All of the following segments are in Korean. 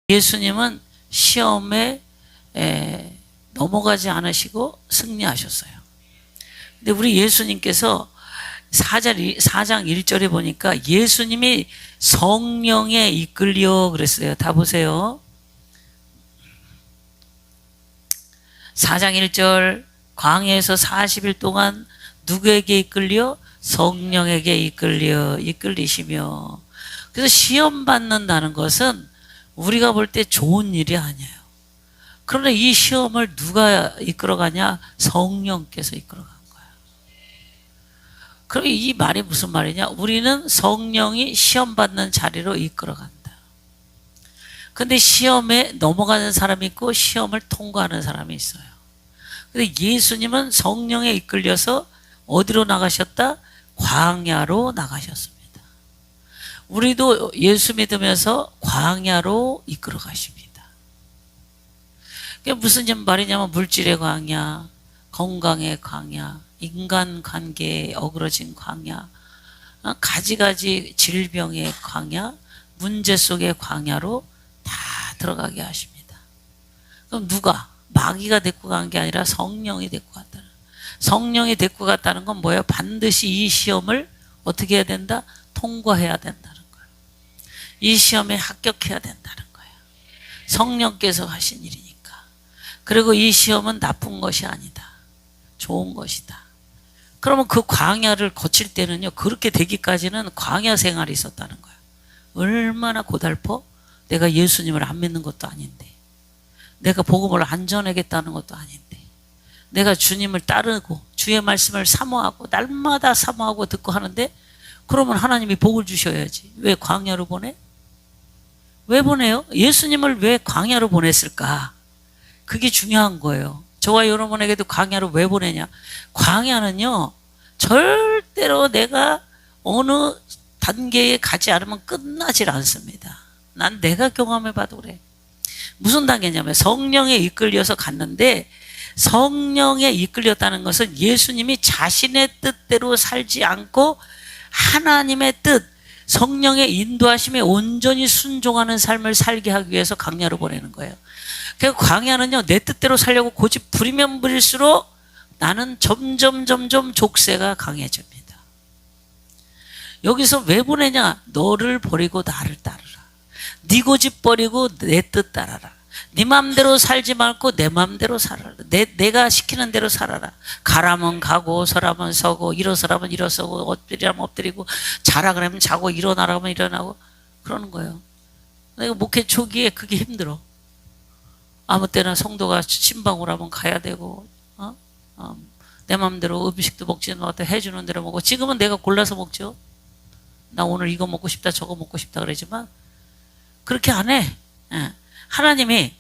예수님은 시험에 넘어가지 않으시고 승리하셨어요. 근데 우리 예수님께서 4장 1절에 보니까 예수님이 성령에 이끌려 그랬어요. 다 보세요. 4장 1절 광야에서 40일 동안 누구에게 이끌려? 성령에게 이끌리시며. 그래서 시험 받는다는 것은 우리가 볼 때 좋은 일이 아니에요. 그러나 이 시험을 누가 이끌어가냐? 성령께서 이끌어간 거야. 그럼 이 말이 무슨 말이냐? 우리는 성령이 시험 받는 자리로 이끌어간다. 근데 시험에 넘어가는 사람이 있고 시험을 통과하는 사람이 있어요. 근데 예수님은 성령에 이끌려서 어디로 나가셨다? 광야로 나가셨습니다. 우리도 예수 믿으면서 광야로 이끌어 가십니다. 그게 무슨 말이냐면 물질의 광야, 건강의 광야, 인간관계에 어그러진 광야, 가지가지 질병의 광야, 문제 속의 광야로 다 들어가게 하십니다. 그럼 누가? 마귀가 데리고 간 게 아니라 성령이 데리고 갔다는. 성령이 데리고 갔다는 건 뭐예요? 반드시 이 시험을 어떻게 해야 된다? 통과해야 된다는 거예요. 이 시험에 합격해야 된다는 거예요. 성령께서 하신 일이니까. 그리고 이 시험은 나쁜 것이 아니다. 좋은 것이다. 그러면 그 광야를 거칠 때는요, 그렇게 되기까지는 광야 생활이 있었다는 거예요. 얼마나 고달퍼? 내가 예수님을 안 믿는 것도 아닌데, 내가 복음을 안 전하겠다는 것도 아닌데, 내가 주님을 따르고 주의 말씀을 사모하고 날마다 사모하고 듣고 하는데, 그러면 하나님이 복을 주셔야지. 왜 광야로 보내? 왜 보내요? 예수님을 왜 광야로 보냈을까? 그게 중요한 거예요. 저와 여러분에게도 광야로 왜 보내냐? 광야는요, 절대로 내가 어느 단계에 가지 않으면 끝나질 않습니다. 난 내가 경험해봐도 그래. 무슨 단계냐면 성령에 이끌려서 갔는데, 성령에 이끌렸다는 것은 예수님이 자신의 뜻대로 살지 않고 하나님의 뜻, 성령의 인도하심에 온전히 순종하는 삶을 살게 하기 위해서 광야로 보내는 거예요. 그래서 광야는요, 내 뜻대로 살려고 고집 부리면 부릴수록 나는 점점 족쇄가 강해집니다. 여기서 왜 보내냐? 너를 버리고 나를 따르라. 네 고집 버리고 내 뜻 따라라. 네 맘대로 살지 말고 내 맘대로 살아라. 내가 시키는 대로 살아라. 가라면 가고 서라면 서고 일어서라면 일어서고 엎드리라면 엎드리고 자라 그러면 자고 일어나라 하면 일어나고 그러는 거예요. 내가 목회 초기에 그게 힘들어. 아무 때나 성도가 신방을 하면 가야 되고, 내 맘대로 음식도 먹지 않고 해주는 대로 먹고. 지금은 내가 골라서 먹죠. 나 오늘 이거 먹고 싶다 저거 먹고 싶다 그러지만 그렇게 안 해. 하나님이,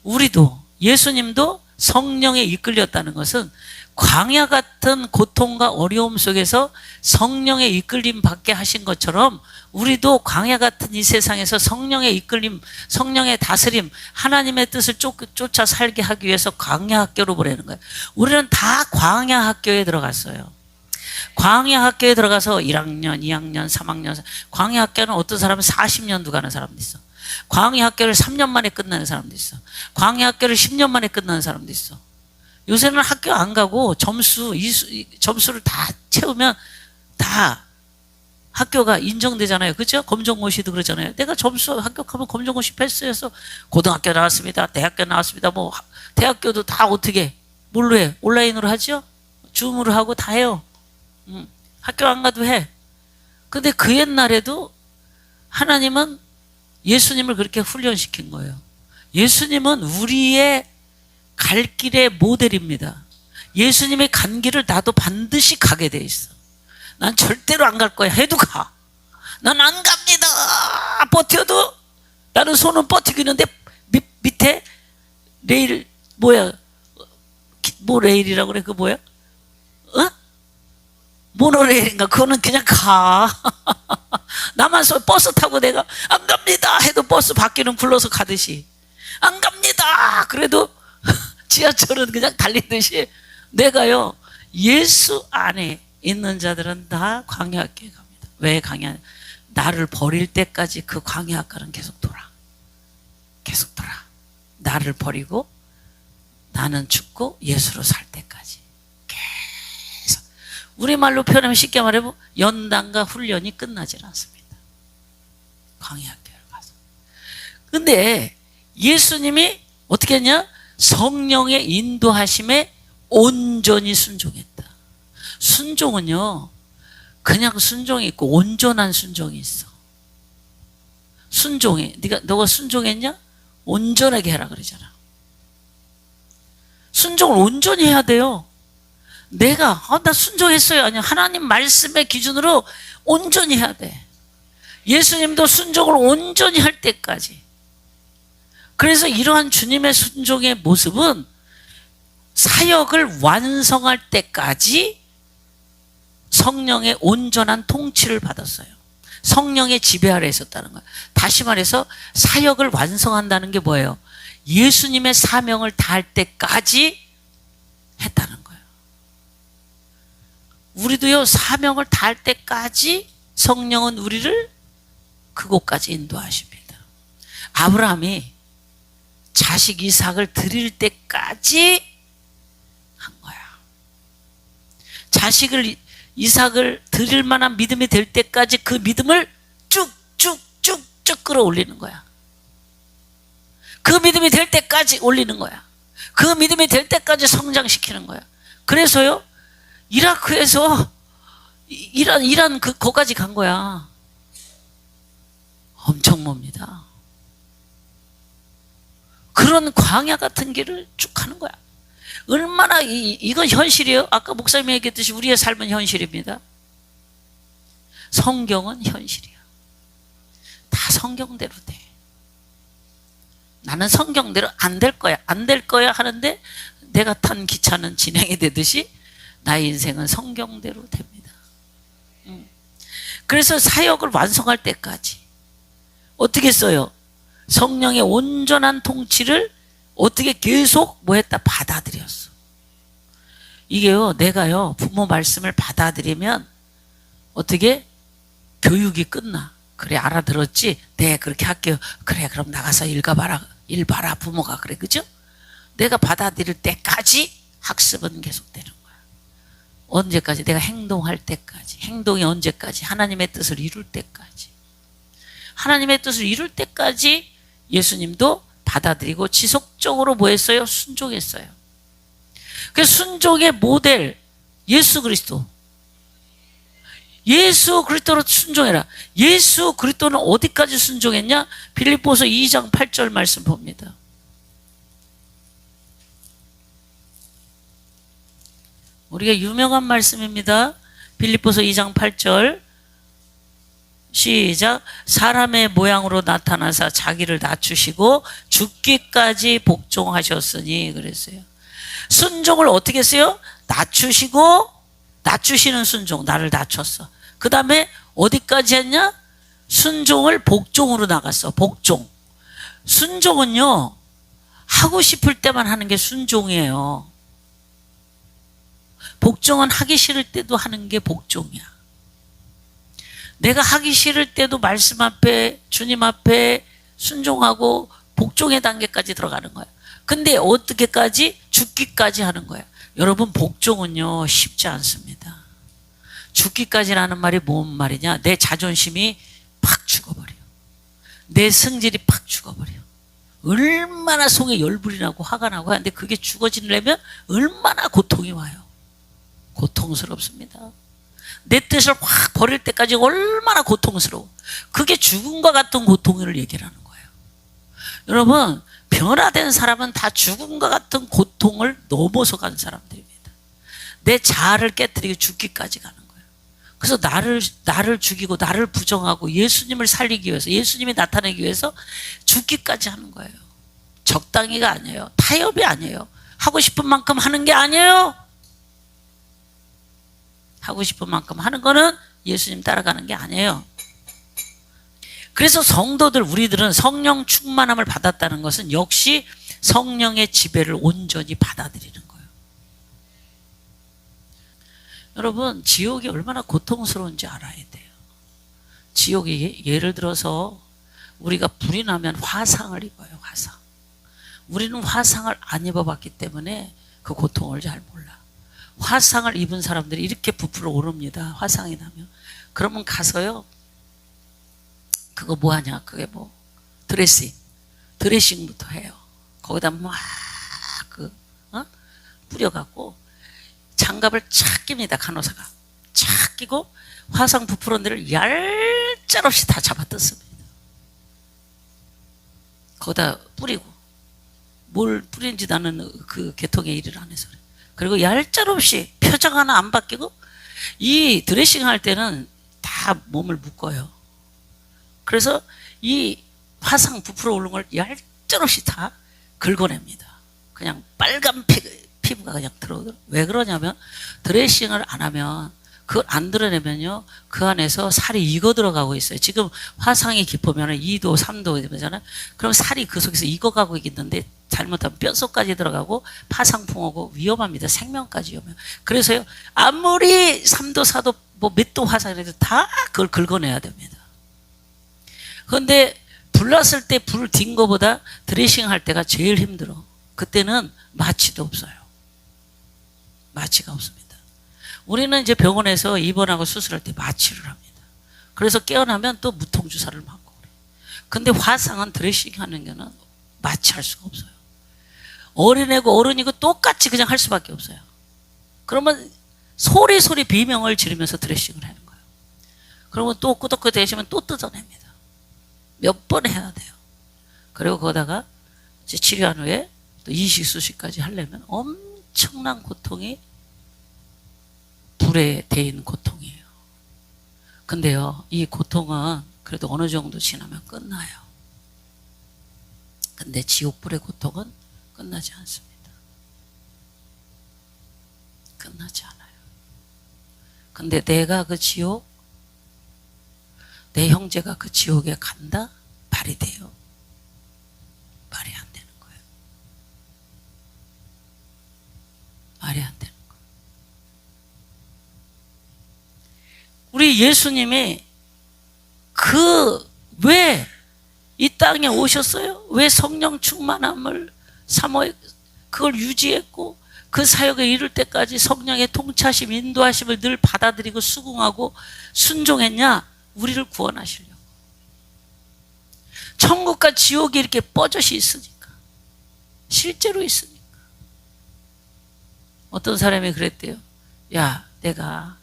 우리도, 예수님도 성령에 이끌렸다는 것은 광야 같은 고통과 어려움 속에서 성령의 이끌림 받게 하신 것처럼 우리도 광야 같은 이 세상에서 성령의 이끌림, 성령의 다스림, 하나님의 뜻을 쫓아 살게 하기 위해서 광야 학교로 보내는 거예요. 우리는 다 광야 학교에 들어갔어요. 광야 학교에 들어가서 1학년, 2학년, 3학년, 광야 학교는 어떤 사람은 40년도 가는 사람도 있어. 광야 학교를 3년 만에 끝나는 사람도 있어. 광야 학교를 10년 만에 끝나는 사람도 있어. 요새는 학교 안 가고 점수를 다 채우면 다 학교가 인정되잖아요. 그죠? 검정고시도 그러잖아요. 내가 점수 합격하면 검정고시 패스해서 고등학교 나왔습니다. 대학교 나왔습니다. 뭐 대학교도 다 어떻게 뭘로 해? 온라인으로 하죠? 줌으로 하고 다 해요. 학교 안 가도 해. 근데 그 옛날에도 하나님은 예수님을 그렇게 훈련시킨 거예요. 예수님은 우리의 갈 길의 모델입니다. 예수님의 간 길을 나도 반드시 가게 돼 있어. 난 절대로 안 갈 거야 해도 가. 난 안 갑니다. 버텨도 나는 손은 버티고 있는데 밑에 레일 뭐야? 뭐 레일이라고 그래? 그 뭐야? 모노레일인가? 그거는 그냥 가. 나만 버스 타고 내가 안 갑니다 해도 버스 바퀴는 굴러서 가듯이 안 갑니다. 그래도 지하철은 그냥 달리듯이 내가요, 예수 안에 있는 자들은 다 광야학교에 갑니다. 왜 광야? 나를 버릴 때까지 그 광야학교는 계속 돌아. 나를 버리고 나는 죽고 예수로 살 때까지 계속, 우리말로 표현하면 쉽게 말하면 연단과 훈련이 끝나질 않습니다. 광야교회를 가서. 근데 예수님이 어떻게 했냐? 성령의 인도하심에 온전히 순종했다. 순종은요, 그냥 순종이 있고 온전한 순종이 있어. 순종해. 너가 순종했냐? 온전하게 해라 그러잖아. 순종을 온전히 해야 돼요. 나 순종했어요. 아니요. 하나님 말씀의 기준으로 온전히 해야 돼. 예수님도 순종을 온전히 할 때까지. 그래서 이러한 주님의 순종의 모습은 사역을 완성할 때까지 성령의 온전한 통치를 받았어요. 성령의 지배 아래 있었다는 거예요. 다시 말해서 사역을 완성한다는 게 뭐예요? 예수님의 사명을 다할 때까지 했다는 거예요. 우리도요, 사명을 다할 때까지 성령은 우리를 그곳까지 인도하십니다. 아브라함이 자식 이삭을 드릴 때까지 한 거야. 자식을 이삭을 드릴 만한 믿음이 될 때까지 그 믿음을 쭉쭉쭉쭉 끌어올리는 거야. 그 믿음이 될 때까지 올리는 거야. 그 믿음이 될 때까지 성장시키는 거야. 그래서요, 이라크에서 이란 거기까지 간 거야. 엄청 멉니다. 그런 광야 같은 길을 쭉 가는 거야. 얼마나 이건 현실이에요. 아까 목사님이 얘기했듯이 우리의 삶은 현실입니다. 성경은 현실이야. 다 성경대로 돼. 나는 성경대로 안 될 거야, 안 될 거야 하는데 내가 탄 기차는 진행이 되듯이 나의 인생은 성경대로 됩니다. 그래서 사역을 완성할 때까지 어떻게 했어요? 성령의 온전한 통치를 어떻게 계속 뭐 했다? 받아들였어. 이게요, 내가요, 부모 말씀을 받아들이면 어떻게? 교육이 끝나. 그래, 알아들었지? 네, 그렇게 할게요. 그래, 그럼 나가서 일 봐라, 부모가. 그래, 그죠? 내가 받아들일 때까지 학습은 계속되는 거야. 언제까지? 내가 행동할 때까지. 행동이 언제까지? 하나님의 뜻을 이룰 때까지. 하나님의 뜻을 이룰 때까지 예수님도 받아들이고 지속적으로 뭐 했어요? 순종했어요. 그 순종의 모델, 예수 그리스도. 예수 그리스도로 순종해라. 예수 그리스도는 어디까지 순종했냐? 빌립보서 2장 8절 말씀 봅니다. 우리가 유명한 말씀입니다. 빌립보서 2장 8절 시작. 사람의 모양으로 나타나사 자기를 낮추시고 죽기까지 복종하셨으니 그랬어요. 순종을 어떻게 했어요? 낮추시고, 낮추시는 순종, 나를 낮췄어. 그 다음에 어디까지 했냐? 순종을 복종으로 나갔어. 복종. 순종은요, 하고 싶을 때만 하는 게 순종이에요. 복종은 하기 싫을 때도 하는 게 복종이야. 내가 하기 싫을 때도 말씀 앞에, 주님 앞에 순종하고 복종의 단계까지 들어가는 거야. 근데 어떻게까지? 죽기까지 하는 거야. 여러분, 복종은요, 쉽지 않습니다. 죽기까지라는 말이 뭔 말이냐? 내 자존심이 팍 죽어버려. 내 성질이 팍 죽어버려. 얼마나 속에 열불이 나고 화가 나고 하는데 그게 죽어지려면 얼마나 고통이 와요. 고통스럽습니다. 내 뜻을 확 버릴 때까지 얼마나 고통스러워. 그게 죽음과 같은 고통을 얘기하는 거예요. 여러분, 변화된 사람은 다 죽음과 같은 고통을 넘어서 간 사람들입니다. 내 자아를 깨뜨리고 죽기까지 가는 거예요. 그래서 나를 죽이고 나를 부정하고 예수님을 살리기 위해서, 예수님이 나타내기 위해서 죽기까지 하는 거예요. 적당히가 아니에요. 타협이 아니에요. 하고 싶은 만큼 하는 게 아니에요. 하고 싶은 만큼 하는 거는 예수님 따라가는 게 아니에요. 그래서 성도들, 우리들은 성령 충만함을 받았다는 것은 역시 성령의 지배를 온전히 받아들이는 거예요. 여러분, 지옥이 얼마나 고통스러운지 알아야 돼요. 지옥이 예를 들어서 우리가 불이 나면 화상을 입어요. 화상. 우리는 화상을 안 입어봤기 때문에 그 고통을 잘 몰라. 화상을 입은 사람들이 이렇게 부풀어 오릅니다. 화상이 나면. 그러면 가서요, 그거 뭐 하냐, 그게 뭐 드레싱부터 해요. 거기다 막 뿌려갖고 장갑을 착 낍니다. 간호사가 착 끼고 화상 부풀은 데를 얄짤없이 다 잡아 뜯습니다. 거기다 뿌리고, 뭘 뿌리는지 나는 그 개통의 일을 안 해서 그래. 그리고 얄짤없이 표정 하나 안 바뀌고, 이 드레싱 할 때는 다 몸을 묶어요. 그래서 이 화상 부풀어 오른 걸 얄짤없이 다 긁어냅니다. 그냥 빨간 피부가 그냥 들어오더라고요. 왜 그러냐면 드레싱을 안 하면, 그걸 안 드러내면요, 그 안에서 살이 익어 들어가고 있어요. 지금 화상이 깊으면 2도, 3도 되잖아요. 그럼 살이 그 속에서 익어가고 있는데 잘못하면 뼛속까지 들어가고 파상풍 오고 위험합니다. 생명까지 위험해요. 그래서요, 아무리 3도, 4도, 뭐 몇 도 화상이라도 다 그걸 긁어내야 됩니다. 그런데 불났을 때 불 딘 거보다 드레싱 할 때가 제일 힘들어. 그때는 마취도 없어요. 마취가 없습니다. 우리는 이제 병원에서 입원하고 수술할 때 마취를 합니다. 그래서 깨어나면 또 무통주사를 맞고 그래. 근데 화상은 드레싱 하는 게는 마취할 수가 없어요. 어린애고 어른이고 똑같이 그냥 할 수밖에 없어요. 그러면 소리 비명을 지르면서 드레싱을 하는 거예요. 그러면 또 끄덕끄덕 대시면 또 뜯어냅니다. 몇 번 해야 돼요. 그리고 거기다가 이제 치료한 후에 또 이식 수식까지 하려면 엄청난 고통이 불에 데인 고통이에요. 근데요, 이 고통은 그래도 어느 정도 지나면 끝나요. 근데 지옥불의 고통은 끝나지 않습니다. 끝나지 않아요. 근데 내가 그 지옥, 내 형제가 그 지옥에 간다? 말이 돼요? 말이 안 되는 거예요. 말이 안 되는 거예요. 우리 예수님이 왜 이 땅에 오셨어요? 왜 성령 충만함을 그걸 유지했고, 그 사역에 이를 때까지 성령의 통치하심, 인도하심을 늘 받아들이고 수긍하고 순종했냐? 우리를 구원하시려고. 천국과 지옥이 이렇게 뻗어시 있으니까. 실제로 있으니까. 어떤 사람이 그랬대요. 야, 내가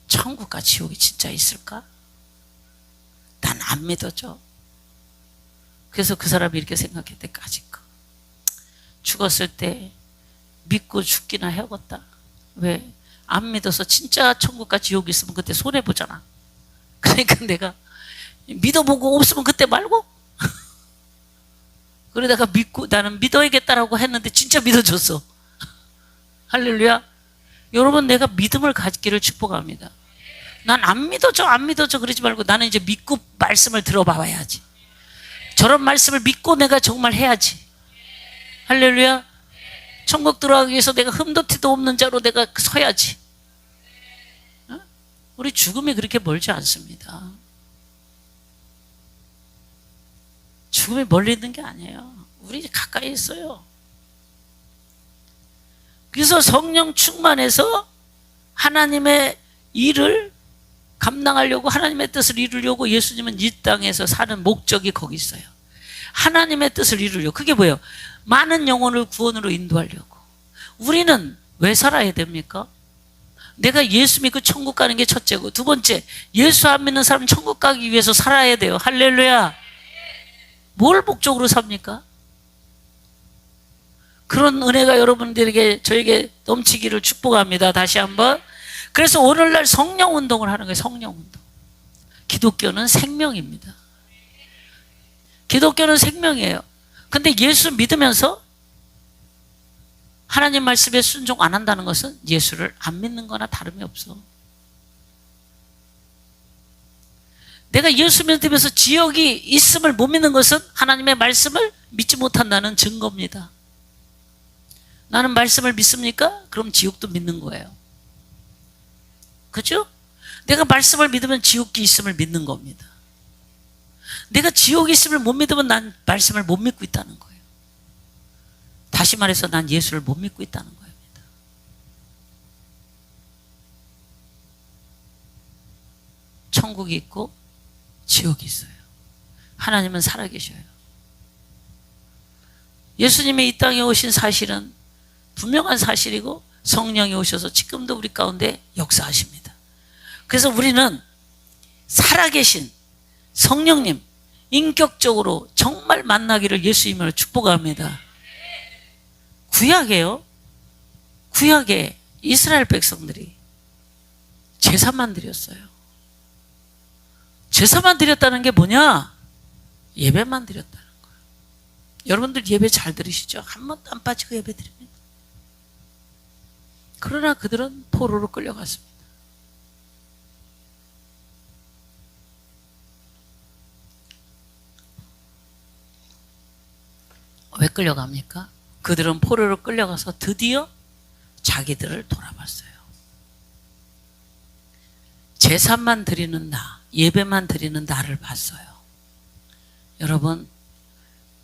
천국과 지옥이 진짜 있을까? 난 안 믿어져. 그래서 그 사람이 이렇게 생각했대. 까짓 거 죽었을 때 믿고 죽기나 해야겠다. 왜? 안 믿어서 진짜 천국과 지옥이 있으면 그때 손해보잖아. 그러니까 내가 믿어보고 없으면 그때 말고. 그러다가 믿고 나는 믿어야겠다라고 했는데 진짜 믿어줬어. 할렐루야. 여러분, 내가 믿음을 갖기를 축복합니다. 난 안 믿어져 그러지 말고 나는 이제 믿고 말씀을 들어봐야지. 저런 말씀을 믿고 내가 정말 해야지. 할렐루야. 천국 들어가기 위해서 내가 흠도 티도 없는 자로 내가 서야지. 어? 우리 죽음이 그렇게 멀지 않습니다. 죽음이 멀리 있는 게 아니에요. 우리 가까이 있어요. 그래서 성령 충만해서 하나님의 일을 감당하려고, 하나님의 뜻을 이루려고 예수님은 이 땅에서 사는 목적이 거기 있어요. 하나님의 뜻을 이루려고. 그게 뭐예요? 많은 영혼을 구원으로 인도하려고. 우리는 왜 살아야 됩니까? 내가 예수 믿고 천국 가는 게 첫째고, 두 번째, 예수 안 믿는 사람은 천국 가기 위해서 살아야 돼요. 할렐루야. 뭘 목적으로 삽니까? 그런 은혜가 여러분들에게, 저에게 넘치기를 축복합니다. 다시 한번. 그래서 오늘날 성령 운동을 하는 거예요. 성령 운동. 기독교는 생명입니다. 기독교는 생명이에요. 근데 예수 믿으면서 하나님 말씀에 순종 안 한다는 것은 예수를 안 믿는 거나 다름이 없어. 내가 예수 믿으면서 지옥이 있음을 못 믿는 것은 하나님의 말씀을 믿지 못한다는 증거입니다. 나는 말씀을 믿습니까? 그럼 지옥도 믿는 거예요. 그죠? 내가 말씀을 믿으면 지옥이 있음을 믿는 겁니다. 내가 지옥이 있음을 못 믿으면 난 말씀을 못 믿고 있다는 거예요. 다시 말해서 난 예수를 못 믿고 있다는 겁니다. 천국이 있고 지옥이 있어요. 하나님은 살아계셔요. 예수님이 이 땅에 오신 사실은 분명한 사실이고 성령이 오셔서 지금도 우리 가운데 역사하십니다. 그래서 우리는 살아계신 성령님 인격적으로 정말 만나기를 예수님을 축복합니다. 구약에요. 구약에 이스라엘 백성들이 제사만 드렸어요. 제사만 드렸다는 게 뭐냐? 예배만 드렸다는 거예요. 여러분들 예배 잘 들으시죠? 한 번도 안 빠지고 예배 드립니다. 그러나 그들은 포로로 끌려갔습니다. 왜 끌려갑니까? 그들은 포로로 끌려가서 드디어 자기들을 돌아봤어요. 제사만 드리는 나, 예배만 드리는 나를 봤어요. 여러분,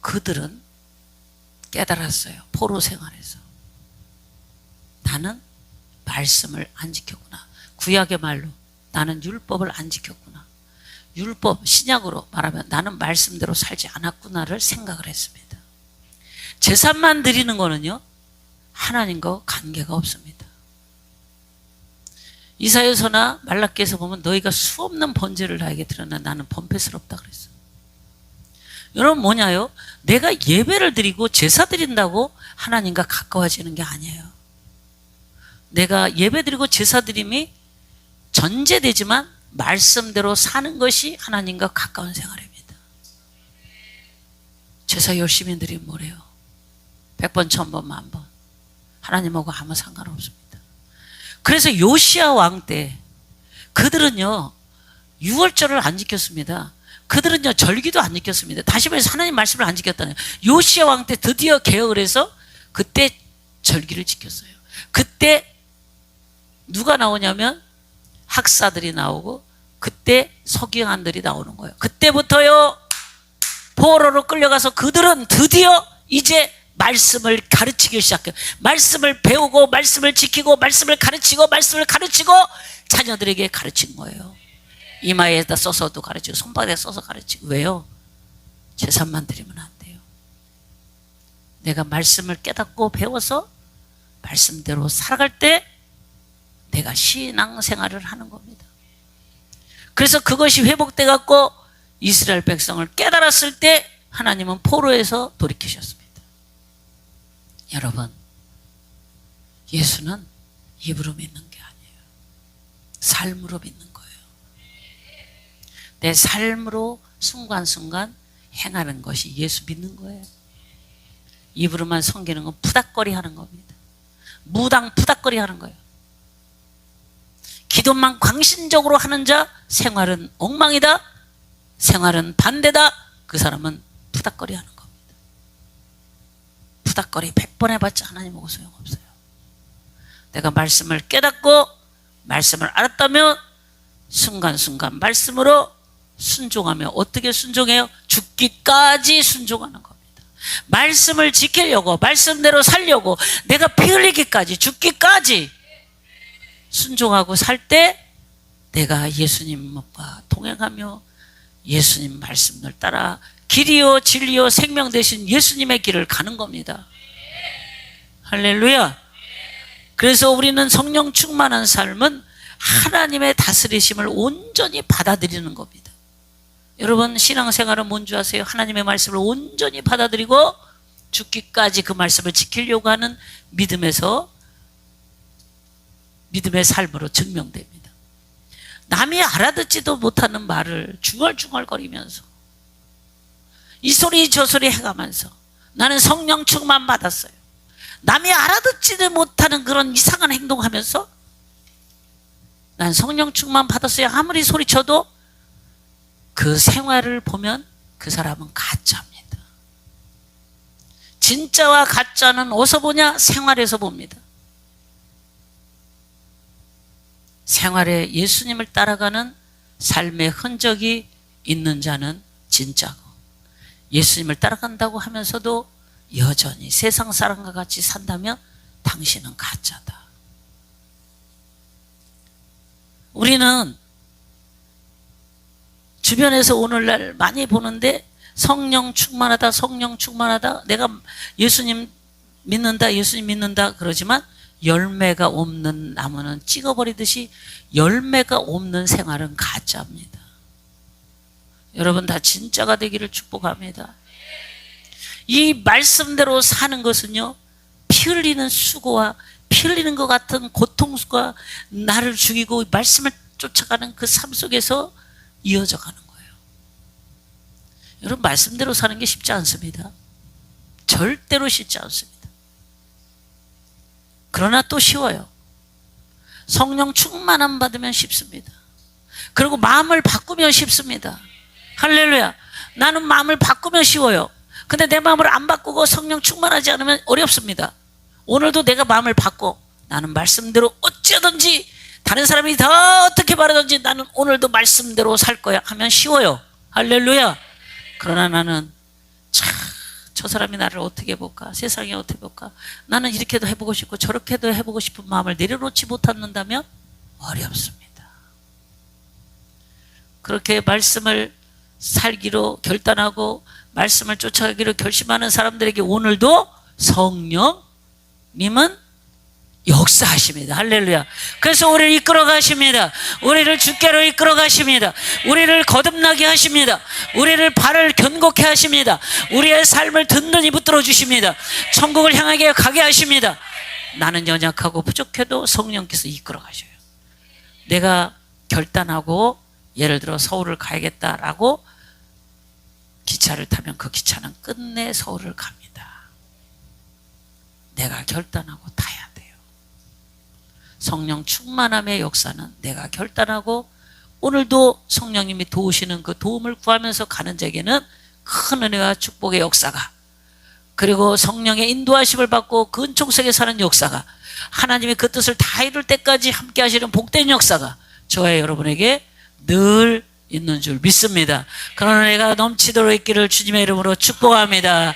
그들은 깨달았어요. 포로 생활에서 나는 말씀을 안 지켰구나. 구약의 말로 나는 율법을 안 지켰구나. 율법, 신약으로 말하면 나는 말씀대로 살지 않았구나를 생각을 했습니다. 제사만 드리는 거는요, 하나님과 관계가 없습니다. 이사야서나 말라기에서 보면 너희가 수없는 번제를 나에게 드렸나 나는 번패스럽다 그랬어요. 여러분 뭐냐요? 내가 예배를 드리고 제사 드린다고 하나님과 가까워지는 게 아니에요. 내가 예배 드리고 제사 드림이 전제되지만 말씀대로 사는 것이 하나님과 가까운 생활입니다. 제사 열심히 드리면 뭐래요? 100번, 1000번, 만번. 하나님하고 아무 상관없습니다. 그래서 요시야 왕 때 그들은요, 유월절을 안 지켰습니다. 그들은요, 절기도 안 지켰습니다. 다시 말해서 하나님 말씀을 안 지켰다는 거예요. 요시야 왕 때 드디어 개혁을 해서 그때 절기를 지켰어요. 그때 누가 나오냐면 학사들이 나오고 그때 서기관들이 나오는 거예요. 그때부터요, 포로로 끌려가서 그들은 드디어 이제 말씀을 가르치기 시작해요. 말씀을 배우고 말씀을 지키고 말씀을 가르치고 말씀을 가르치고 자녀들에게 가르친 거예요. 이마에다 써서도 가르치고 손바닥에 써서 가르치고. 왜요? 제사만 드리면 안 돼요. 내가 말씀을 깨닫고 배워서 말씀대로 살아갈 때 내가 신앙생활을 하는 겁니다. 그래서 그것이 회복돼 갖고 이스라엘 백성을 깨달았을 때 하나님은 포로에서 돌이키셨습니다. 여러분, 예수는 입으로 믿는 게 아니에요. 삶으로 믿는 거예요. 내 삶으로 순간순간 행하는 것이 예수 믿는 거예요. 입으로만 섬기는 건 푸닥거리 하는 겁니다. 무당 푸닥거리 하는 거예요. 기도만 광신적으로 하는 자 생활은 엉망이다, 생활은 반대다, 그 사람은 푸닥거리 하는 겁니다. 푸닥거리 100번 해봤자 하나님하고 소용없어요. 내가 말씀을 깨닫고 말씀을 알았다면 순간순간 말씀으로 순종하며, 어떻게 순종해요? 죽기까지 순종하는 겁니다. 말씀을 지키려고, 말씀대로 살려고, 내가 피 흘리기까지, 죽기까지 순종하고 살 때 내가 예수님과 동행하며 예수님 말씀을 따라 길이요 진리요 생명 되신 예수님의 길을 가는 겁니다. 할렐루야. 그래서 우리는 성령 충만한 삶은 하나님의 다스리심을 온전히 받아들이는 겁니다. 여러분, 신앙생활은 뭔지 아세요? 하나님의 말씀을 온전히 받아들이고 죽기까지 그 말씀을 지키려고 하는 믿음에서, 믿음의 삶으로 증명됩니다. 남이 알아듣지도 못하는 말을 중얼중얼거리면서 이 소리 저 소리 해가면서 나는 성령 충만 받았어요, 남이 알아듣지도 못하는 그런 이상한 행동하면서 난 성령 충만 받았어요 아무리 소리쳐도 그 생활을 보면 그 사람은 가짜입니다. 진짜와 가짜는 어디서 보냐? 생활에서 봅니다. 생활에 예수님을 따라가는 삶의 흔적이 있는 자는 진짜고, 예수님을 따라간다고 하면서도 여전히 세상 사람과 같이 산다면 당신은 가짜다. 우리는 주변에서 오늘날 많이 보는데 성령 충만하다, 성령 충만하다, 내가 예수님 믿는다 그러지만 열매가 없는 나무는 찍어버리듯이 열매가 없는 생활은 가짜입니다. 여러분 다 진짜가 되기를 축복합니다. 이 말씀대로 사는 것은요, 피 흘리는 수고와 피 흘리는 것 같은 고통과 나를 죽이고 말씀을 쫓아가는 그 삶 속에서 이어져 가는 거예요. 여러분 말씀대로 사는 게 쉽지 않습니다. 절대로 쉽지 않습니다. 그러나 또 쉬워요. 성령 충만함 받으면 쉽습니다. 그리고 마음을 바꾸면 쉽습니다. 할렐루야. 나는 마음을 바꾸면 쉬워요. 근데 내 마음을 안 바꾸고 성령 충만하지 않으면 어렵습니다. 오늘도 내가 마음을 바꿔 나는 말씀대로 어찌하든지 다른 사람이 다 어떻게 말하든지 나는 오늘도 말씀대로 살 거야 하면 쉬워요. 할렐루야. 그러나 나는 저 사람이 나를 어떻게 볼까, 세상이 어떻게 볼까, 나는 이렇게도 해보고 싶고 저렇게도 해보고 싶은 마음을 내려놓지 못한다면 어렵습니다. 그렇게 말씀을 살기로 결단하고 말씀을 쫓아가기로 결심하는 사람들에게 오늘도 성령님은 역사하십니다. 할렐루야. 그래서 우리를 이끌어 가십니다. 우리를 주께로 이끌어 가십니다. 우리를 거듭나게 하십니다. 우리를 발을 견고케 하십니다. 우리의 삶을 든든히 붙들어 주십니다. 천국을 향하게 가게 하십니다. 나는 연약하고 부족해도 성령께서 이끌어 가셔요. 내가 결단하고 예를 들어 서울을 가야겠다라고 기차를 타면 그 기차는 끝내 서울을 갑니다. 내가 결단하고 타야 돼요. 성령 충만함의 역사는 내가 결단하고 오늘도 성령님이 도우시는 그 도움을 구하면서 가는 자에게는 큰 은혜와 축복의 역사가, 그리고 성령의 인도하심을 받고 그 은총 속에 사는 역사가, 하나님의 그 뜻을 다 이룰 때까지 함께 하시는 복된 역사가 저와 여러분에게 늘 있는 줄 믿습니다. 그런 은혜가 넘치도록 있기를 주님의 이름으로 축복합니다.